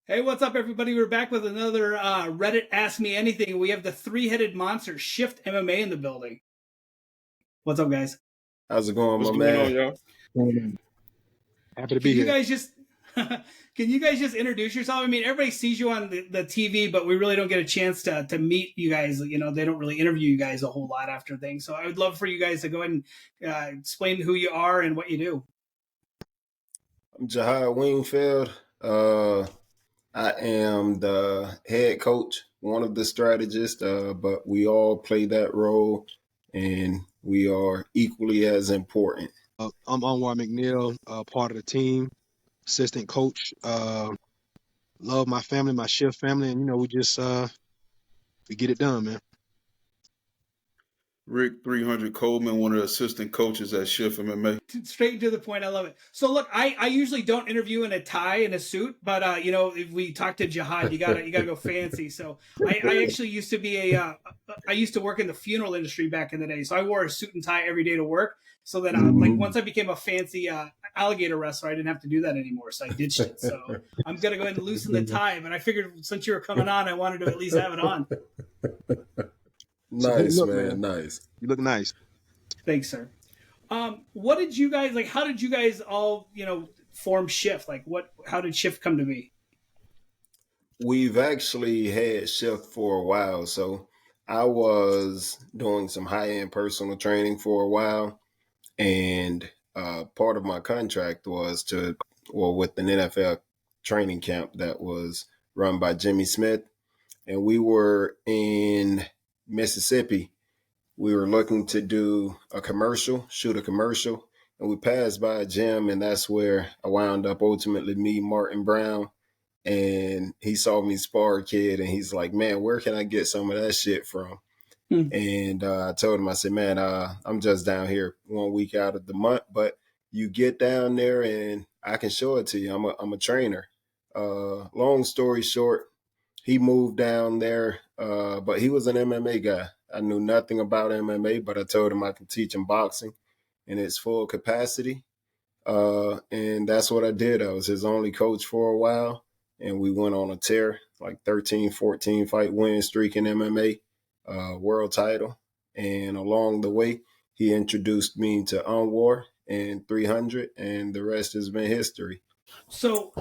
Hey, what's up, everybody? We're back with another Reddit Ask Me Anything. We have the three-headed monster, Shift MMA, in the building. What's up, guys? How's it going, What's my going man? on, y'all? Happy to be here. Can you guys just introduce yourself? I mean, everybody sees you on the TV, but we really don't get a chance to meet you guys. You know, they don't really interview you guys a whole lot after things. So I would love for you guys to go ahead and explain who you are and what you do. I'm Jahaad Wingfield. I am the head coach, one of the strategists, but we all play that role, and we are equally as important. I'm Anwar McNeil, part of the team, assistant coach. Love my family, my Shift family, and we just we get it done, man. Rick 300 Coleman, one of the assistant coaches at Shift MMA. Straight to the point. I love it. So look, I usually don't interview in a tie and a suit, but if we talk to Jahaad, you gotta go fancy. So I actually used to be I used to work in the funeral industry back in the day. So I wore a suit and tie every day to work. So that like once I became a fancy alligator wrestler, I didn't have to do that anymore. So I ditched it. So I'm gonna go ahead and loosen the tie. But I figured since you were coming on, I wanted to at least have it on. Nice, man. Nice. You look nice. Thanks, sir. What did you guys like? How did you guys all form Shift? Like, how did Shift come to be? We've actually had Shift for a while. So I was doing some high-end personal training for a while, and part of my contract was with an NFL training camp that was run by Jimmy Smith, and we were in Mississippi. We were looking to shoot a commercial, and we passed by a gym, and that's where I wound up ultimately meeting Martin Brown. And he saw me spar a kid, and he's like, "Man, where can I get some of that shit from?" And I told him, I said, "Man, I'm just down here 1 week out of the month, but you get down there, and I can show it to you. I'm a trainer." Long story short, he moved down there, but he was an MMA guy. I knew nothing about MMA, but I told him I could teach him boxing in its full capacity. And that's what I did. I was his only coach for a while, and we went on a tear, like 13, 14 fight win streak in MMA, world title. And along the way, he introduced me to Anwar and 300, and the rest has been history. So,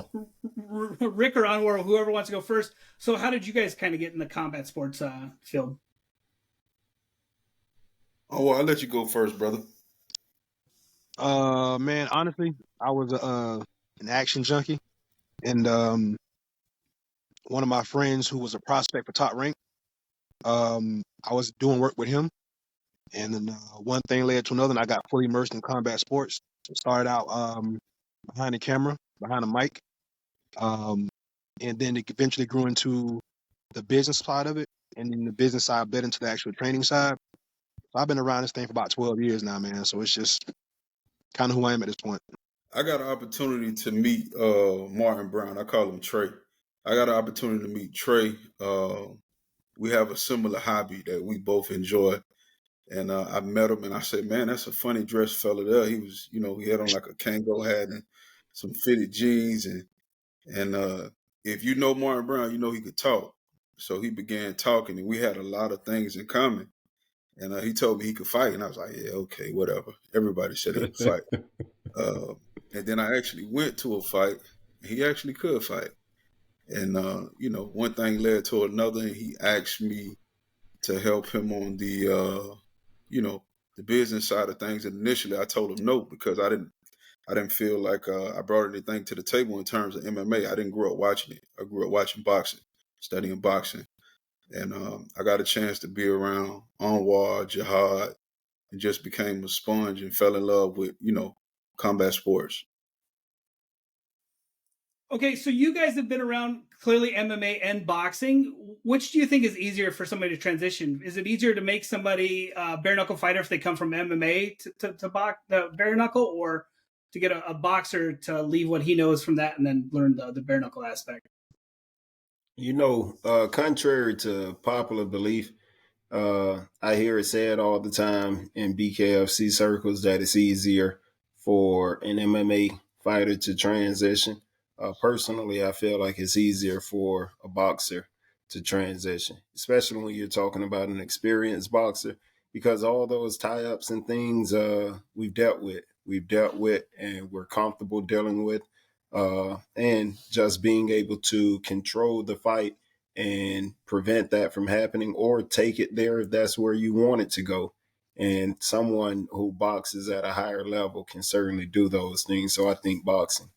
Rick or Anwar, whoever wants to go first. So, how did you guys kind of get in the combat sports field? Oh, well, I'll let you go first, brother. Man, honestly, I was an action junkie, and one of my friends who was a prospect for Top Rank, I was doing work with him, and then one thing led to another, and I got fully immersed in combat sports. Started out behind the camera, behind the mic, and then it eventually grew into the business side of it, and then the business side bled into the actual training side. So I've been around this thing for about 12 years now, man. So it's just kind of who I am at this point. I got an opportunity to meet Martin Brown. I call him Trey. I got an opportunity to meet Trey. We have a similar hobby that we both enjoy. And I met him, and I said, "Man, that's a funny dressed fella there." He was, he had on like a Kango hat and some fitted jeans. And if you know Martin Brown, you know he could talk. So he began talking, and we had a lot of things in common. And he told me he could fight, and I was like, "Yeah, okay, whatever." Everybody said he could fight. And then I actually went to a fight, and he actually could fight. And, one thing led to another, and he asked me to help him on the business side of things. And initially I told him no, because I didn't feel like I brought anything to the table in terms of MMA. I didn't grow up watching it. I grew up watching boxing, studying boxing. And I got a chance to be around Anwar, Jahaad, and just became a sponge and fell in love with, combat sports. Okay, so you guys have been around clearly MMA and boxing. Which do you think is easier for somebody to transition? Is it easier to make somebody a bare knuckle fighter if they come from MMA to box the bare knuckle, or to get a boxer to leave what he knows from that and then learn the bare knuckle aspect? Contrary to popular belief, I hear it said all the time in BKFC circles that it's easier for an MMA fighter to transition. personally, I feel like it's easier for a boxer to transition, especially when you're talking about an experienced boxer, because all those tie-ups and things we've dealt with, and we're comfortable dealing with, and just being able to control the fight and prevent that from happening, or take it there if that's where you want it to go. And someone who boxes at a higher level can certainly do those things. So I think boxing.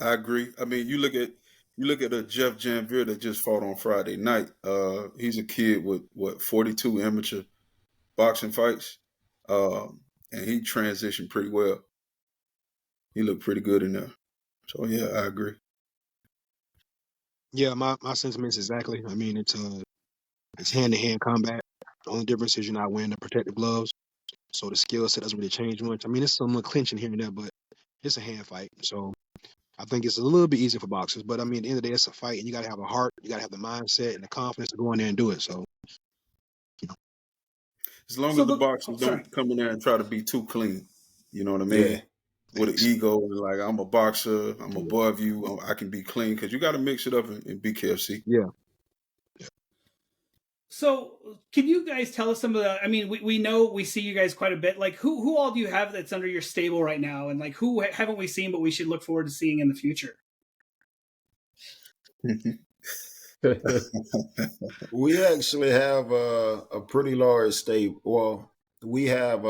I agree. I mean, you look at a Jeff Janvier that just fought on Friday night. He's a kid with 42 amateur boxing fights, and he transitioned pretty well. He looked pretty good in there. So yeah, I agree. Yeah, my sentiments exactly. I mean, it's hand to hand combat. The only difference is you're not wearing the protective gloves, so the skill set doesn't really change much. I mean, it's some clinching here and there, but it's a hand fight. So I think it's a little bit easier for boxers. But I mean, at the end of the day, it's a fight, and you got to have a heart, you got to have the mindset and the confidence to go in there and do it. So, As long So as the look, boxers sorry. don't come in there and try to be too clean, you know what I Yeah. mean? With an ego and like, I'm a boxer, I'm above you, I can be clean, because you got to mix it up in BKFC. yeah. So can you guys tell us some of the? I mean, we know we see you guys quite a bit. Like who all do you have that's under your stable right now, and like who haven't we seen but we should look forward to seeing in the future? We actually have a pretty large stable. Well, we have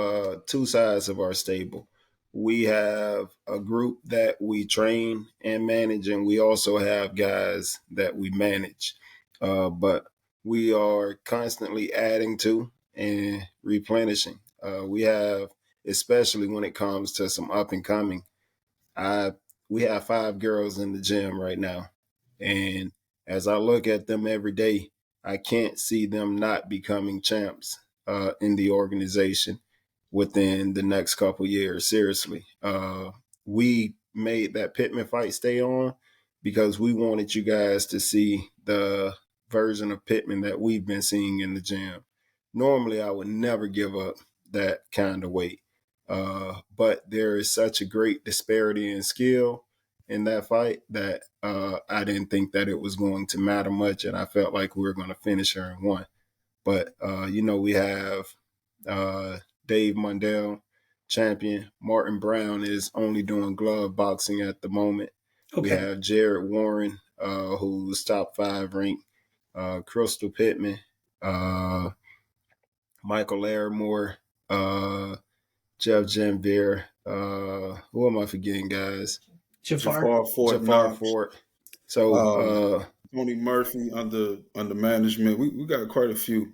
two sides of our stable. We have a group that we train and manage, and we also have guys that we manage. But we are constantly adding to and replenishing. We have, especially when it comes to some up and coming, I we have 5 girls in the gym right now, and as I look at them every day, I can't see them not becoming champs in the organization within the next couple years. Seriously, we made that Pittman fight stay on because we wanted you guys to see the version of Pittman that we've been seeing in the gym. Normally, I would never give up that kind of weight. But there is such a great disparity in skill in that fight that I didn't think that it was going to matter much, and I felt like we were going to finish her in one. But we have Dave Mundell, champion. Martin Brown is only doing glove boxing at the moment. Okay. We have Jared Warren, who's top 5 ranked. Crystal Pittman, Michael Larimore, Jeff Janvier. Who am I forgetting, guys? Jafar. Jafar Ford. So Tony Murphy under management. We got quite a few.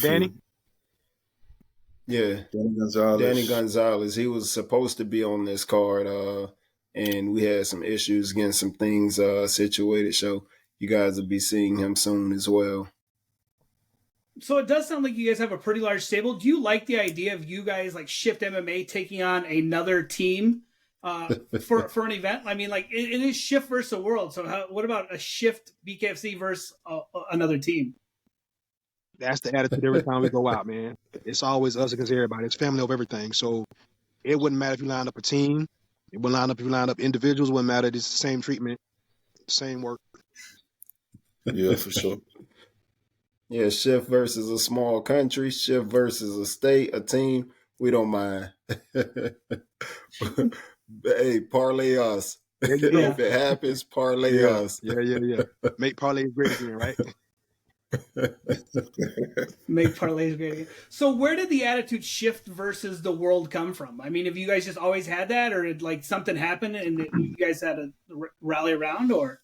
Danny? Yeah. Danny Gonzalez. He was supposed to be on this card, and we had some issues getting some things situated. So you guys will be seeing him soon as well. So it does sound like you guys have a pretty large stable. Do you like the idea of you guys like Shift MMA taking on another team for an event? I mean, like it is Shift versus the world. So what about a Shift BKFC versus another team? That's the attitude every time we go out, man. It's always us against everybody. It's family over everything. So it wouldn't matter if you lined up a team. It wouldn't line up if you lined up individuals. It wouldn't matter. It's the same treatment, same work. Yeah, for sure. Yeah, Shift versus a small country, Shift versus a state, a team. We don't mind. Hey, parlay us. Yeah. If it happens, parlay us. Yeah. Make parlays great again, right? Make parlays great again. So where did the attitude Shift versus the world come from? I mean, have you guys just always had that, or did like something happen and you guys had to rally around, or?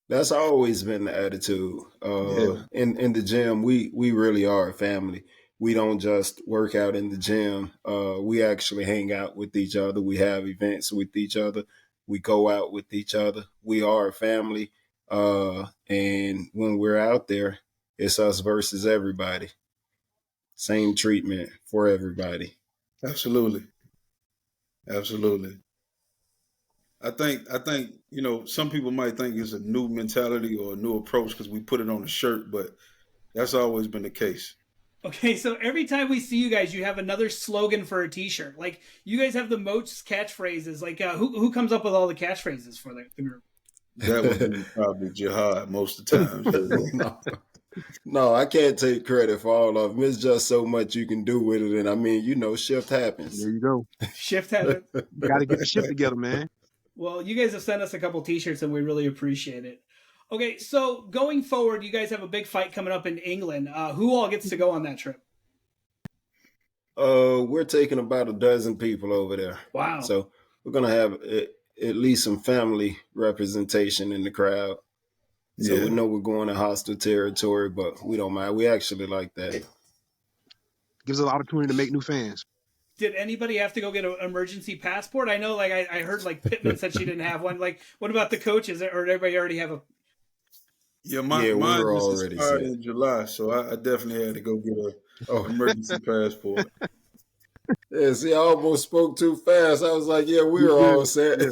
That's always been the attitude. In the gym, we really are a family. We don't just work out in the gym. We actually hang out with each other. We have events with each other. We go out with each other. We are a family. And when we're out there, it's us versus everybody. Same treatment for everybody. Absolutely. I think some people might think it's a new mentality or a new approach because we put it on a shirt, but that's always been the case. Okay, so every time we see you guys, you have another slogan for a T-shirt. Like you guys have the most catchphrases. Like who comes up with all the catchphrases for the group? That would be probably Jahaad most of the time. no, no, I can't take credit for all of them. It's just so much you can do with it. And I mean, shift happens. There you go. Shift happens. Got to get the shift together, man. Well, you guys have sent us a couple T-shirts, and we really appreciate it. Okay, so going forward, you guys have a big fight coming up in England. Who all gets to go on that trip? We're taking about a dozen people over there. Wow. So we're going to have at least some family representation in the crowd. So we know we're going to hostile territory, but we don't mind. We actually like that. Gives us an opportunity to make new fans. Did anybody have to go get an emergency passport? I know, like I heard, like Pittman said she didn't have one. Like, what about the coaches? Or did everybody already have a? Yeah, mine just expired in July, so I definitely had to go get an emergency passport. Yeah, see, I almost spoke too fast. I was like, yeah, we were all set.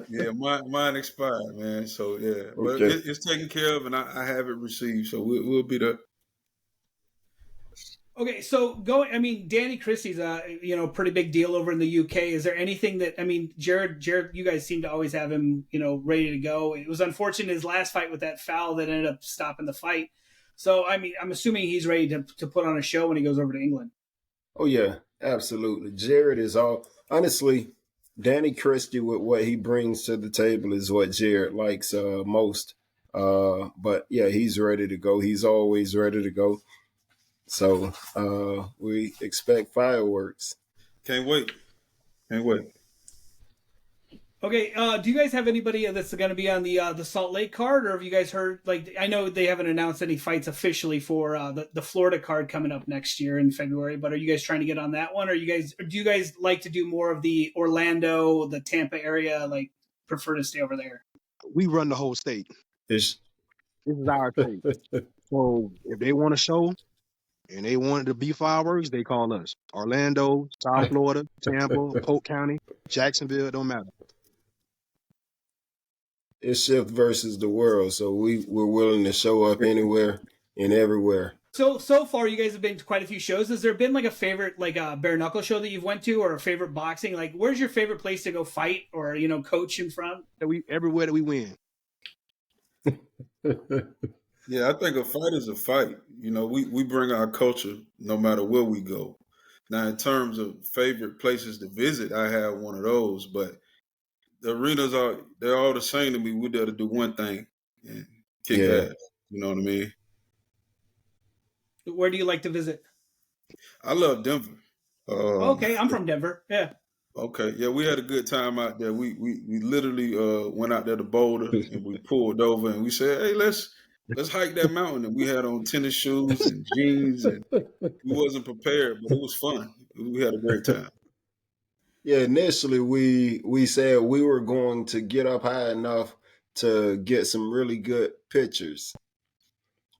Yeah, mine expired, man. So, yeah. But it's taken care of, and I have it received, so we'll be there. Okay, so Danny Christie's pretty big deal over in the UK. Is there anything that, Jared, you guys seem to always have him, ready to go. It was unfortunate his last fight with that foul that ended up stopping the fight. So, I'm assuming he's ready to put on a show when he goes over to England. Oh, yeah, absolutely. Jared is honestly, Danny Christie with what he brings to the table is what Jared likes most. But, yeah, he's ready to go. He's always ready to go. So we expect fireworks. Can't wait. Okay, do you guys have anybody that's going to be on the Salt Lake card, or have you guys heard? Like, I know they haven't announced any fights officially for the Florida card coming up next year in February, but are you guys trying to get on that one? Or do you guys like to do more of the Orlando, the Tampa area? Like, prefer to stay over there? We run the whole state. This is our state. So if they want a show and they want it to be fireworks, they call us. Orlando, South Florida, Tampa, Polk County, Jacksonville, it don't matter. It's Shift versus the world, so we're willing to show up anywhere and everywhere. So far, you guys have been to quite a few shows. Has there been like a favorite, like a bare knuckle show that you've went to, or a favorite boxing? Like, where's your favorite place to go fight or coach in front? Everywhere that we win. Yeah, I think a fight is a fight. We bring our culture no matter where we go. Now, in terms of favorite places to visit, I have one of those, but the arenas they're all the same to me. We're there to do one thing and kick ass. You know what I mean? Where do you like to visit? I love Denver. Okay, I'm from Denver. Yeah. Okay, yeah, we had a good time out there. We literally went out there to Boulder and we pulled over and we said, hey, let's hike that mountain. And we had on tennis shoes and jeans and we wasn't prepared, but it was fun. We had a great time. Yeah, initially we said we were going to get up high enough to get some really good pictures.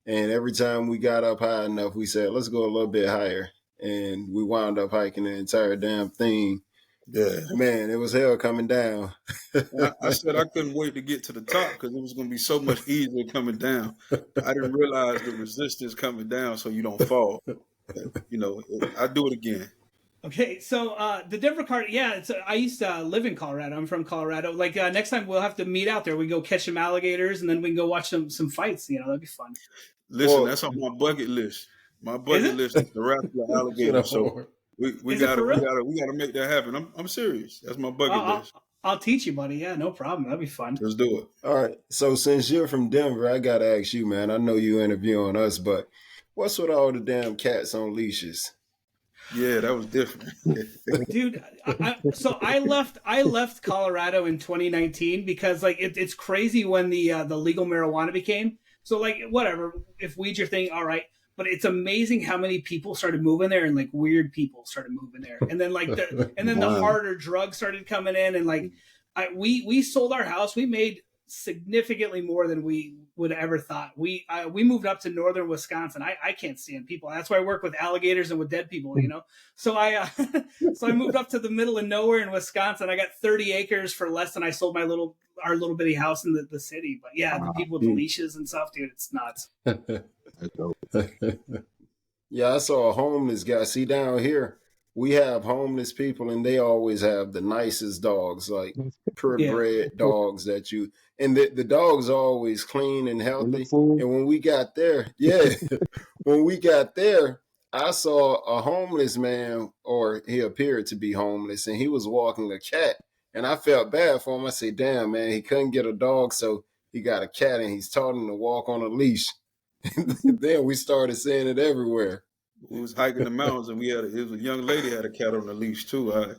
And every time we got up high enough, we said, let's go a little bit higher. And we wound up hiking the entire damn thing. Yeah. Man, it was hell coming down. I said I couldn't wait to get to the top because it was going to be so much easier coming down. I didn't realize the resistance coming down so you don't fall. I do it again. Okay, so the Denver card, I used to live in Colorado. I'm from Colorado. Like next time we'll have to meet out there. We go catch some alligators and then we can go watch some fights. That'd be fun. Listen, that's on my bucket list. My bucket list is the wrestler alligator. So we gotta make that happen. I'm serious. That's my bucket list. I'll teach you, buddy. Yeah, no problem. That'd be fun. Let's do it. All right. So since you're from Denver, I gotta ask you, man. I know you interviewing us, but what's with all the damn cats on leashes? Yeah, that was different. Dude, I left Colorado in 2019 because like it's crazy when the legal marijuana became. So like whatever, if weed's your thing, all right. But it's amazing how many people started moving there and like weird people started moving there. And then like the harder drugs started coming in and like we sold our house. We made significantly more than we would ever thought. We moved up to northern Wisconsin. I can't stand people. That's why I work with alligators and with dead people, So I moved up to the middle of nowhere in Wisconsin. I got 30 acres for less than I sold our little bitty house in the city. But yeah, the people with the leashes and stuff, dude, it's nuts. Yeah, I saw a homeless guy. See, down here, we have homeless people, and they always have the nicest dogs, like Yeah. purebred dogs that you, and the dogs are always clean and They look healthy. full. And when we got there, yeah, when we got there, I saw a homeless man, or he appeared to be homeless, and he was walking a cat. And I felt bad for him. I said, damn, man, he couldn't get a dog, so he got a cat, and he's taught him to walk on a leash. Then we started seeing it everywhere. We was hiking the mountains, and it was a young lady had a cat on the leash too. I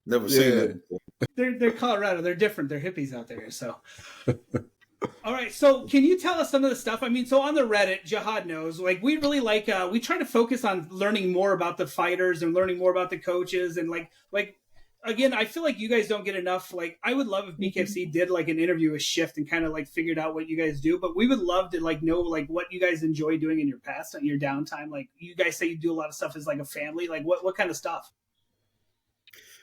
never seen Yeah. that before. They're Colorado. They're different. They're hippies out there. So, all right. So, can you tell us some of the stuff? I mean, so on the Reddit, Jahaad knows. Like, we really like. We try to focus on learning more about the fighters and learning more about the coaches and like. Again, I feel like you guys don't get enough. Like, I would love if BKFC did like an interview with Shift and kind of like figured out what you guys do. But we would love to like know like what you guys enjoy doing in your past, on your downtime. Like, you guys say you do a lot of stuff as like a family. Like, what kind of stuff?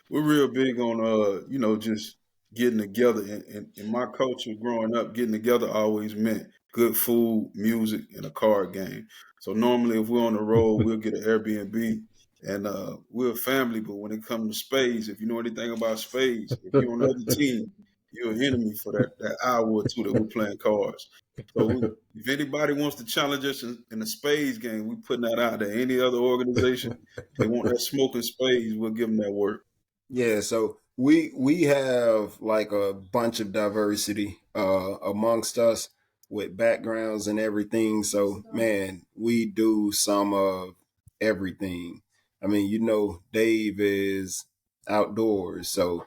We're real big on just getting together. And in my culture growing up, getting together always meant good food, music, and a card game. So normally if we're on the road, we'll get an Airbnb and we're a family. But when it comes to spades, if you know anything about spades, if you're on the other team, you're an enemy for that hour or two that we're playing cards. So if anybody wants to challenge us in the spades game, we putting that out there. Any other organization, they want that smoking spades, we'll give them that work. Yeah, so we have like a bunch of diversity amongst us with backgrounds and everything. So man, we do some of everything. I mean, Dave is outdoors, so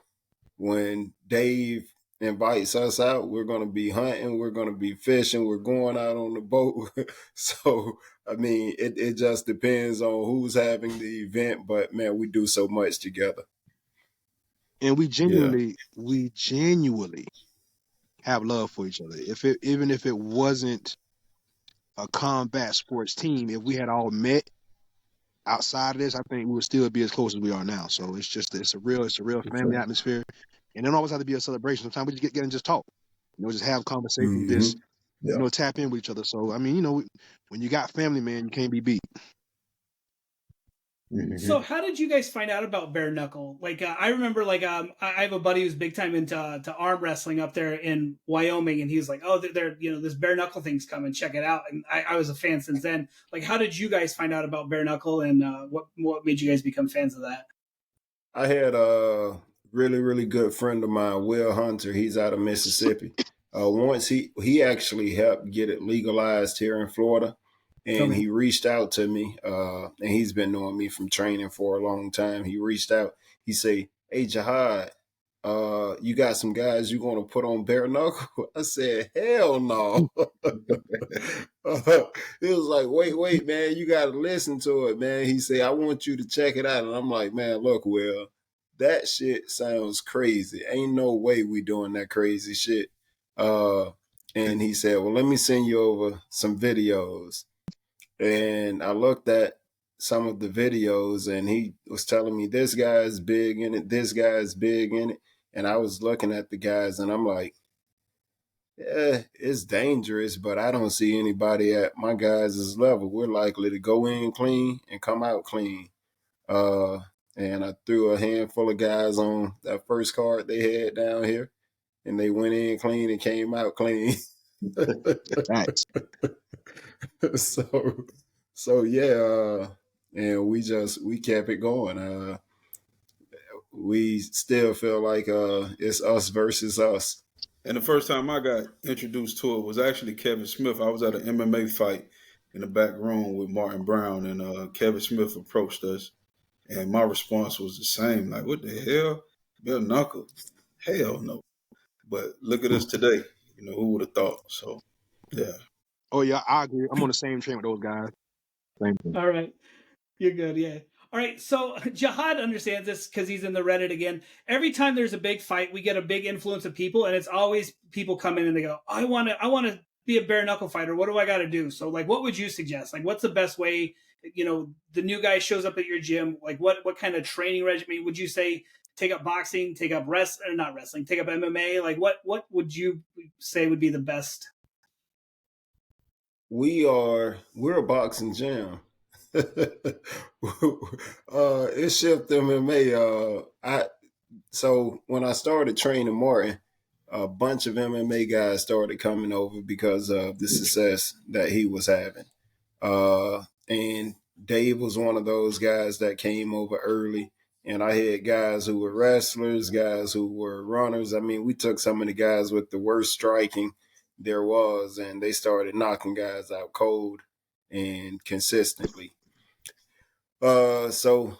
when Dave invites us out, we're going to be hunting, we're going to be fishing, we're going out on the boat. So, I mean, it just depends on who's having the event, but man, we do so much together. And we Yeah. genuinely have love for each other. Even if it wasn't a combat sports team, if we had all met outside of this, I think we would still be as close as we are now. So it's a real family atmosphere. And it don't always have to be a celebration. Sometimes we just get together and just talk. Just have conversations, Mhm. just Yeah. tap in with each other. So I mean, when you got family, man, you can't be beat. Mhm. So how did you guys find out about bare knuckle? Like I remember, like I have a buddy who's big time into arm wrestling up there in Wyoming, and he was like, "Oh, they're this bare knuckle thing's coming, check it out." And I was a fan since then. Like, how did you guys find out about bare knuckle, and what made you guys become fans of that? I had a really, really good friend of mine, Will Hunter. He's out of Mississippi. Once he actually helped get it legalized here in Florida, and Okay. he reached out to me. And he's been knowing me from training for a long time. He reached out. He say, "Hey, Jahaad, you got some guys you going to put on bare knuckle?" I said, "Hell no." He was like, wait, man, you got to listen to it, man. He said, "I want you to check it out." And I'm like, man, look, Will, that shit sounds crazy. Ain't no way we doing that crazy shit. And he said, "Well, let me send you over some videos." And I looked at some of the videos, and he was telling me this guy is big in it, this guy is big in it. And I was looking at the guys, and I'm like, yeah, it's dangerous, but I don't see anybody at my guys' level. We're likely to go in clean and come out clean. Uh, and I threw a handful of guys on that first card they had down here, and they went in clean and came out clean. Right. so so yeah, and we kept it going. We still feel like it's us versus us. And the first time I got introduced to it was actually Kevin Smith. I was at an MMA fight in the back room with Martin Brown, and Kevin Smith approached us, and my response was the same, like, "What the hell, bare knuckle? Hell no!" But look at us today. Who would have thought? So, yeah. Oh yeah, I agree. I'm on the same train with those guys. Same thing. All right. You're good, yeah. All right, so Jahaad understands this because he's in the Reddit again. Every time there's a big fight, we get a big influence of people, and it's always people come in and they go, I want to be a bare knuckle fighter. What do I got to do?" So, like, what would you suggest? Like, what's the best way? The new guy shows up at your gym. Like, what kind of training regimen would you say? Take up boxing, take up not wrestling, take up MMA. Like, what would you say would be the best? We're a boxing gym. It's Shift MMA. So when I started training Martin, a bunch of MMA guys started coming over because of the success that he was having. And Dave was one of those guys that came over early. And I had guys who were wrestlers, guys who were runners. I mean, we took some of the guys with the worst striking there was, and they started knocking guys out cold and consistently. So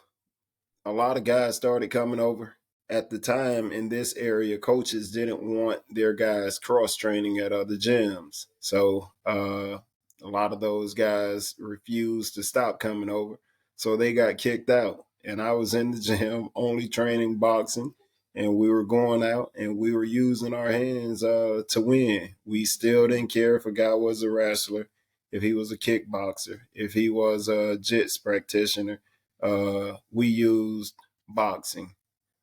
a lot of guys started coming over. At the time in this area, coaches didn't want their guys cross training at other gyms. So a lot of those guys refused to stop coming over. So they got kicked out. And I was in the gym only training boxing. And we were going out and we were using our hands to win. We still didn't care if a guy was a wrestler, if he was a kickboxer, if he was a jits practitioner. We used boxing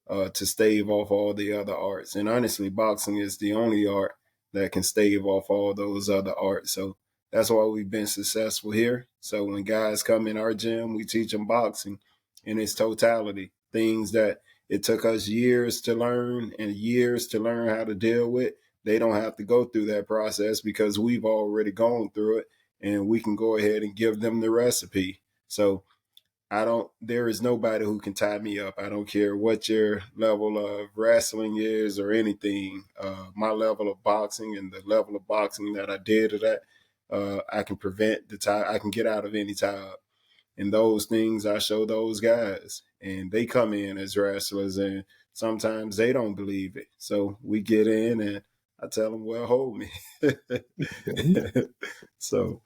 to stave off all the other arts. And honestly, boxing is the only art that can stave off all those other arts. So that's why we've been successful here. So when guys come in our gym, we teach them boxing in its totality, things that it took us years to learn and years to learn how to deal with. They don't have to go through that process because we've already gone through it, and we can go ahead and give them the recipe. So there is nobody who can tie me up. I don't care what your level of wrestling is or anything. My level of boxing and the level of boxing that I did at, I can prevent the tie. I can get out of any tie up. And those things I show those guys, and they come in as wrestlers, and sometimes they don't believe it. So we get in, and I tell them, "Well, hold me." So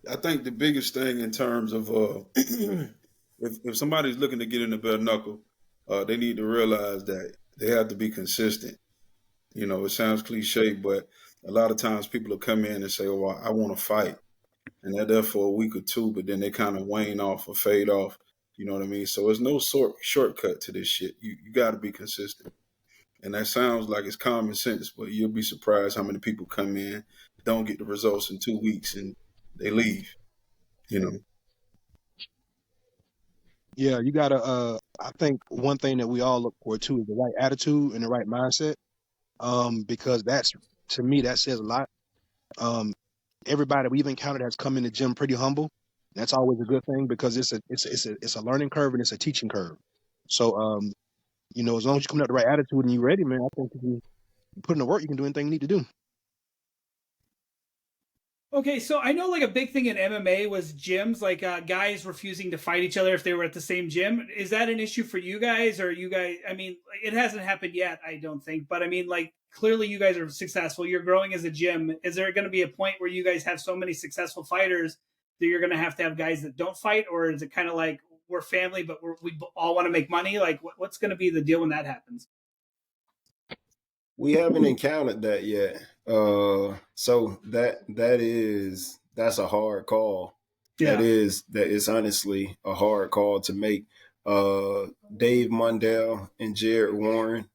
I think the biggest thing in terms of if somebody's looking to get in the bare knuckle, they need to realize that they have to be consistent. You know, it sounds cliche, but a lot of times people will come in and say, "Oh, I want to fight," and they're there for a week or two, but then they kind of wane off or fade off. You know what I mean? So there's no shortcut to this shit. You got to be consistent. And that sounds like it's common sense, but you'll be surprised how many people come in, don't get the results in 2 weeks, and they leave. You know. Yeah, you gotta. I think one thing that we all look for too is the right attitude and the right mindset. Because that's, to me, that says a lot. Everybody we've encountered has come in the gym pretty humble. That's always a good thing because it's a learning curve and it's a teaching curve. So as long as you come out with the right attitude and you're ready, man, I think if you put in the work, you can do anything you need to do. Okay, so I know like a big thing in MMA was gyms, like guys refusing to fight each other if they were at the same gym. Is that an issue for you guys, or you guys? I mean, it hasn't happened yet, I don't think. But I mean, like clearly you guys are successful. You're growing as a gym. Is there going to be a point where you guys have so many successful fighters that you're going to have guys that don't fight, or is it kind of like we're family, but we all want to make money? Like, what's going to be the deal when that happens? we haven't encountered that yet. So that's a hard call. Yeah. That is honestly a hard call to make. Dave Mundell and Jared Warren.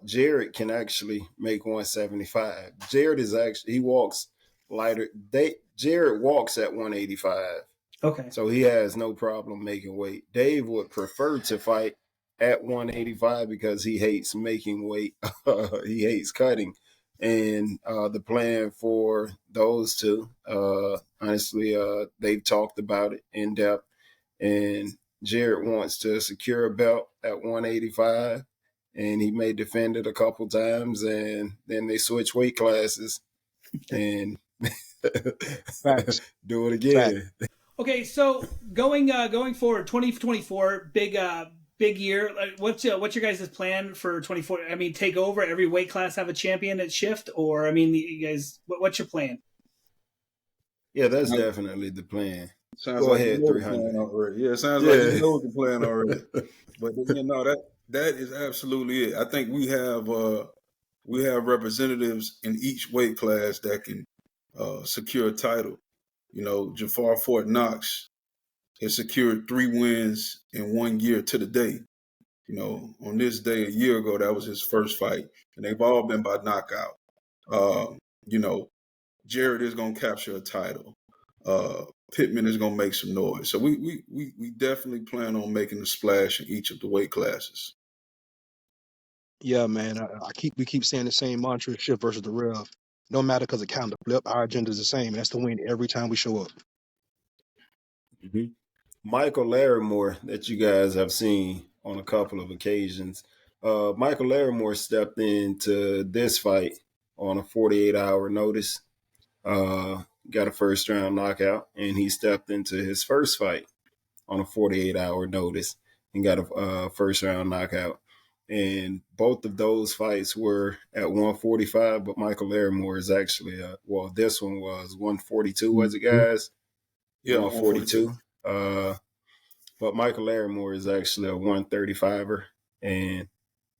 Jared can actually make 175. Jared he walks lighter. Jared walks at 185. Okay. So he has no problem making weight. Dave would prefer to fight at 185 because he hates making weight. He hates cutting. And the plan for those two, honestly, they've talked about it in depth. And Jared wants to secure a belt at 185, and he may defend it a couple times, and then they switch weight classes and do it again. Okay, so going forward, 2024, big year. What's your guys' plan for 24? I mean, take over every weight class, have a champion at Shift, or I mean, you guys, what's your plan? Yeah, that's definitely the plan. Sounds Go like ahead, you know 300. the plan already. Yeah, it sounds like you know the plan already. But that is absolutely it. I think we have representatives in each weight class that can secure a title. You know, Jafar Fort Knox has secured 3 wins in 1 year to the day. You know, on this day a year ago, that was his first fight, and they've all been by knockout. You know, Jared is going to capture a title. Pittman is gonna make some noise. So we definitely plan on making a splash in each of the weight classes. Yeah, man. We keep saying the same mantra: Shift versus the Rev. No matter because the calendar flip, our agenda is the same, and that's to win every time we show up. Mm-hmm. Michael Larimore, that you guys have seen on a couple of occasions. Michael Larimore stepped into this fight on a 48-hour notice. Got a first round knockout, and he stepped into his first fight on a 48-hour notice and got a first round knockout. And both of those fights were at 145, but Michael Larimore is actually, this one was 142, was it, guys? Yeah, 142. But Michael Larimore is actually a 135er. And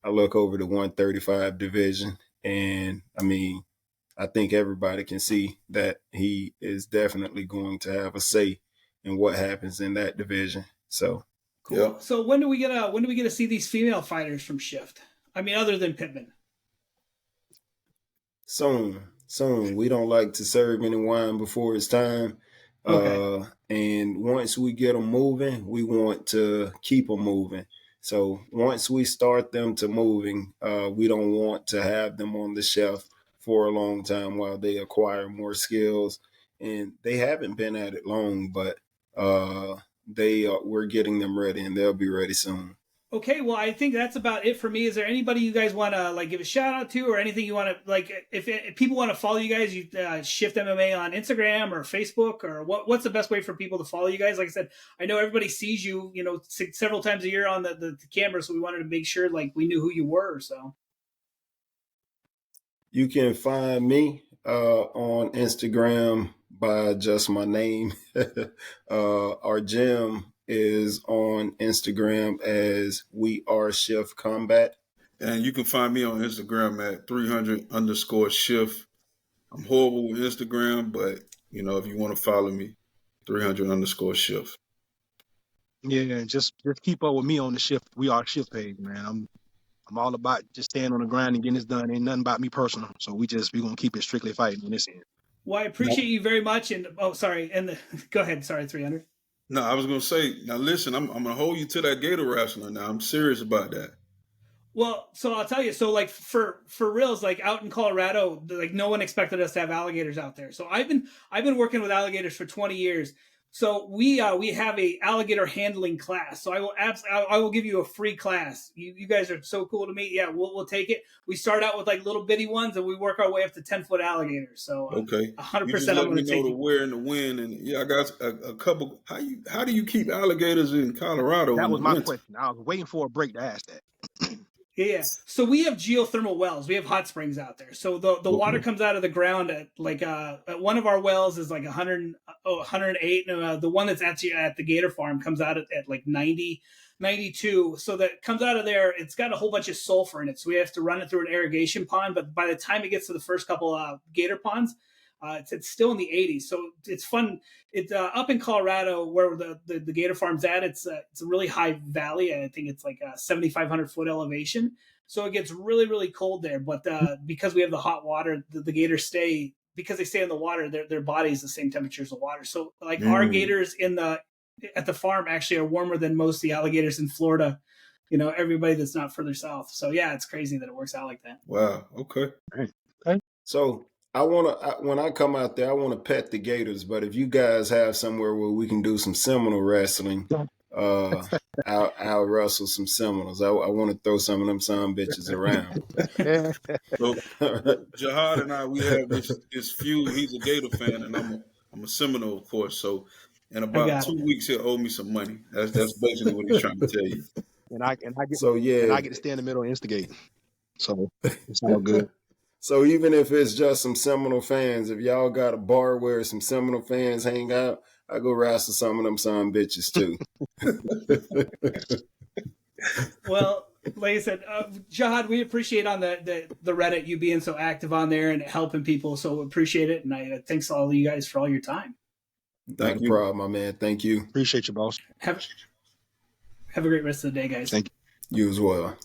I look over the 135 division, and I mean, I think everybody can see that he is definitely going to have a say in what happens in that division. So cool. Yep. So when do we get to see these female fighters from Shift? I mean, other than Pittman. Soon. We don't like to serve any wine before it's time. Okay. And once we get them moving, we want to keep them moving. So once we start them to moving, we don't want to have them on the shelf for a long time while they acquire more skills. And they haven't been at it long, but we're getting them ready, and they'll be ready soon. Okay, well, I think that's about it for me. Is there anybody you guys want to give a shout out to, or anything you want to if people want to follow you guys, you Shift MMA on Instagram or Facebook, or what's the best way for people to follow you guys? Like I said, I know everybody sees you, several times a year on the camera, so we wanted to make sure we knew who you were. So you can find me on Instagram by just my name. Our gym is on Instagram as We Are Shift Combat. And you can find me on Instagram at 300_shift. I'm horrible with Instagram, but if you want to follow me, 300_shift. Yeah, just keep up with me on the Shift We Are Shift page, man. I'm all about just staying on the grind and getting this done. Ain't nothing about me personal. So we're gonna keep it strictly fighting on this end. Well, I appreciate you very much. And go ahead. Sorry, 300. No, I was going to say, now listen, I'm going to hold you to that Gator wrestler now. I'm serious about that. Well, so I'll tell you. So for reals, out in Colorado, no one expected us to have alligators out there. So I've been working with alligators for 20 years. So we have a alligator handling class. So I will give you a free class. You guys are so cool to me. Yeah, we'll take it. We start out with little bitty ones, and we work our way up to 10-foot alligators. So okay, 100%. I'm going to take the where and the when, and yeah, I got a couple. How do you keep alligators in Colorado? That was my question. I was waiting for a break to ask that. Yeah. So we have geothermal wells. We have hot springs out there. So the water comes out of the ground at at one of our wells is 108. And the one that's actually at the Gator Farm comes out at 90, 92. So that comes out of there, it's got a whole bunch of sulfur in it. So we have to run it through an irrigation pond. But by the time it gets to the first couple Gator ponds, it's still in the 80s. So it's fun. It's up in Colorado where the Gator Farm's at. It's a really high valley. I think it's 7,500 foot elevation. So it gets really, really cold there. But because we have the hot water, the gators because they stay in the water, their body is the same temperature as the water. So our gators at the farm actually are warmer than most of the alligators in Florida. Everybody that's not further south. So yeah, it's crazy that it works out like that. Wow. Okay. So when I come out there, I want to pet the gators. But if you guys have somewhere where we can do some Seminole wrestling, I'll wrestle some Seminoles. I want to throw some of them son bitches around. So Jahaad and I, we have this feud. He's a Gator fan, and I'm a Seminole, of course. So in about 2 weeks, he'll owe me some money. That's basically what he's trying to tell you. And I get to stay in the middle and instigate. So it's all good. So even if it's just some Seminole fans, if y'all got a bar where some Seminole fans hang out, I go wrestle some of them son bitches too. Well, like I said, Jahaad, we appreciate on the Reddit you being so active on there and helping people. So appreciate it, and thanks to all of you guys for all your time. Not a problem, my man. Thank you. Appreciate you, boss. Have a great rest of the day, guys. Thank you. You as well.